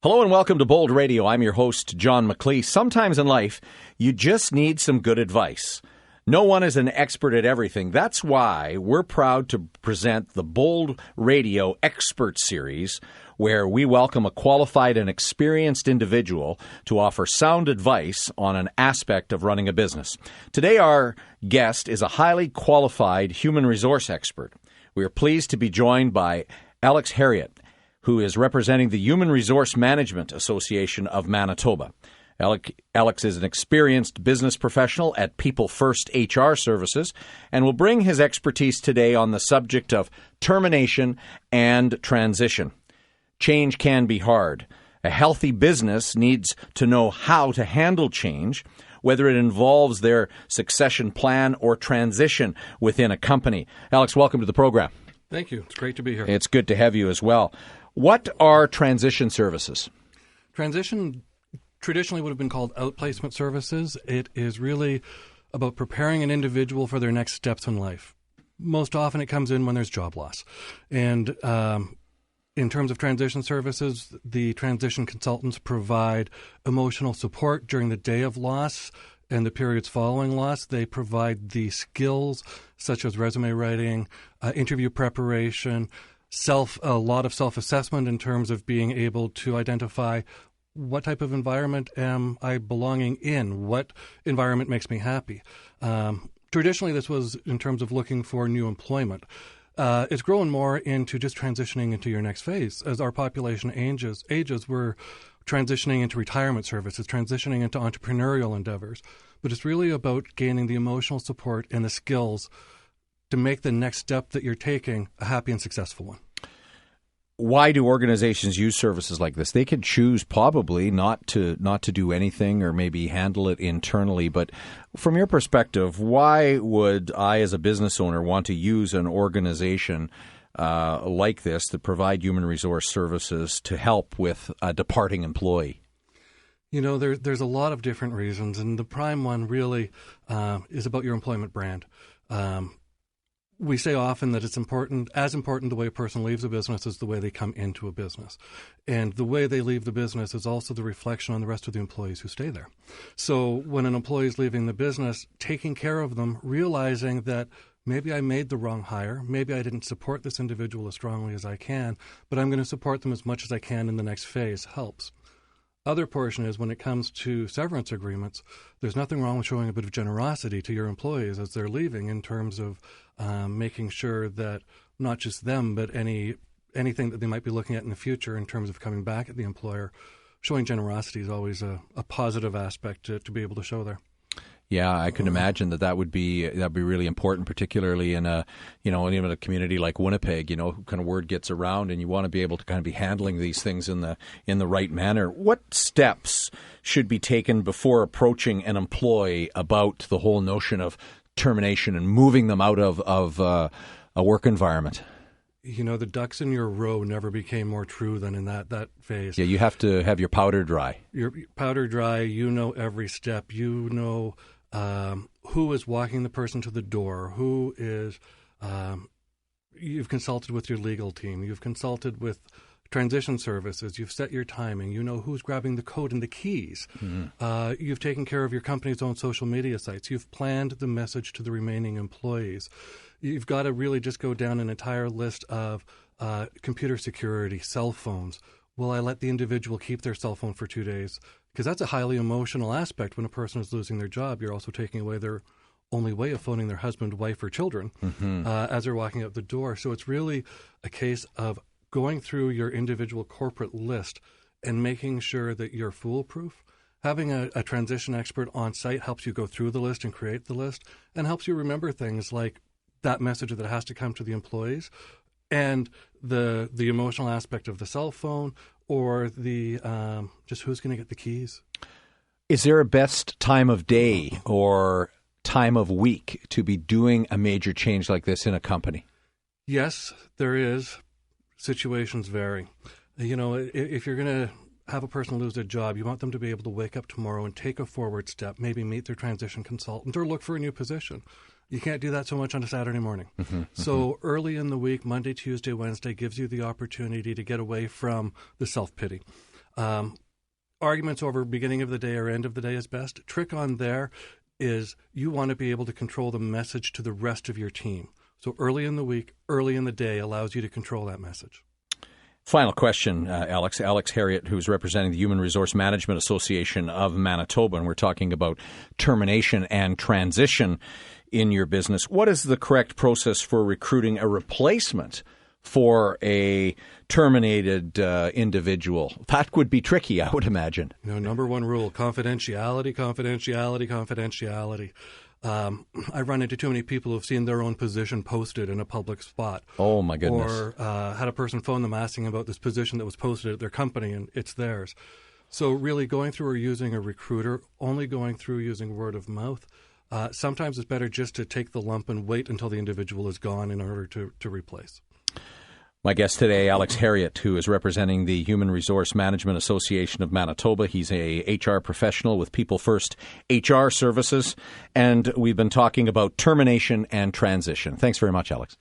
Hello and welcome to Bold Radio. I'm your host, John McLeese. Sometimes in life, you just need some good advice. No one is an expert at everything. That's why we're proud to present the Bold Radio Expert Series, where we welcome a qualified and experienced individual to offer sound advice on an aspect of running a business. Today, our guest is a highly qualified human resource expert. We are pleased to be joined by Herriot, who is representing the Human Resource Management Association of Manitoba. Alex is an experienced business professional at People First HR Services and will bring his expertise today on the subject of termination and transition. Change can be hard. A healthy business needs to know how to handle change, whether it involves their succession plan or transition within a company. Alex, welcome to the program. Thank you. It's great to be here. It's good to have you as well. What are transition services? Transition traditionally would have been called outplacement services. It is really about preparing an individual for their next steps in life. Most often it comes in when there's job loss. And in terms of transition services, the transition consultants provide emotional support during the day of loss and the periods following loss. They provide the skills such as resume writing, interview preparation, a lot of self-assessment in terms of being able to identify what type of environment am I belonging in, what environment makes me happy. Traditionally, this was in terms of looking for new employment. It's grown more into just transitioning into your next phase. As our population ages, we're transitioning into retirement services, transitioning into entrepreneurial endeavors. But it's really about gaining the emotional support and the skills to make the next step that you're taking a happy and successful one. Why do organizations use services like this? They could choose probably not to do anything or maybe handle it internally. But from your perspective, why would I as a business owner want to use an organization like this that provide human resource services to help with a departing employee? You know, there's a lot of different reasons, and the prime one really is about your employment brand. We say often that it's important the way a person leaves a business is the way they come into a business. And the way they leave the business is also the reflection on the rest of the employees who stay there. So when an employee is leaving the business, taking care of them, realizing that maybe I made the wrong hire, maybe I didn't support this individual as strongly as I can, but I'm going to support them as much as I can in the next phase helps. Other portion is when it comes to severance agreements, there's nothing wrong with showing a bit of generosity to your employees as they're leaving in terms of making sure that not just them, but anything that they might be looking at in the future in terms of coming back at the employer, showing generosity is always a positive aspect to be able to show there. Yeah, I can imagine that would be really important, particularly in even a community like Winnipeg. Kind of word gets around, and you want to be able to kind of be handling these things in the right manner. What steps should be taken before approaching an employee about the whole notion of termination and moving them out of a work environment? You know, the ducks in your row never became more true than in that phase. Yeah, you have to have your powder dry. Your powder dry, you know every step. You know who is walking the person to the door, who is you've consulted with your legal team, you've consulted with transition services, you've set your timing, you know who's grabbing the code and the keys. Mm-hmm. You've taken care of your company's own social media sites. You've planned the message to the remaining employees. You've got to really just go down an entire list of computer security, cell phones. Will I let the individual keep their cell phone for 2 days? Because that's a highly emotional aspect when a person is losing their job. You're also taking away their only way of phoning their husband, wife, or children as they're walking out the door. So it's really a case of going through your individual corporate list and making sure that you're foolproof. Having a transition expert on site helps you go through the list and create the list and helps you remember things like that message that has to come to the employees and the emotional aspect of the cell phone or the just who's going to get the keys. Is there a best time of day or time of week to be doing a major change like this in a company? Yes, there is. Situations vary. You know, if you're going to have a person lose their job, you want them to be able to wake up tomorrow and take a forward step, maybe meet their transition consultant or look for a new position. You can't do that so much on a Saturday morning. So early in the week, Monday, Tuesday, Wednesday, gives you the opportunity to get away from the self-pity. Arguments over beginning of the day or end of the day is best. Trick on there is you want to be able to control the message to the rest of your team. So early in the week, early in the day allows you to control that message. Final question, Alex. Alex Herriot, who's representing the Human Resource Management Association of Manitoba, and we're talking about termination and transition in your business. What is the correct process for recruiting a replacement for a terminated individual? That would be tricky, I would imagine. Number one rule, confidentiality, confidentiality, confidentiality. I run into too many people who have seen their own position posted in a public spot. Oh, my goodness. Or had a person phone them asking about this position that was posted at their company and it's theirs. So really going through or using a recruiter, only going through using word of mouth. Sometimes it's better just to take the lump and wait until the individual is gone in order to replace. My guest today, Alex Herriot, who is representing the Human Resource Management Association of Manitoba. He's a HR professional with People First HR Services, and we've been talking about termination and transition. Thanks very much, Alex.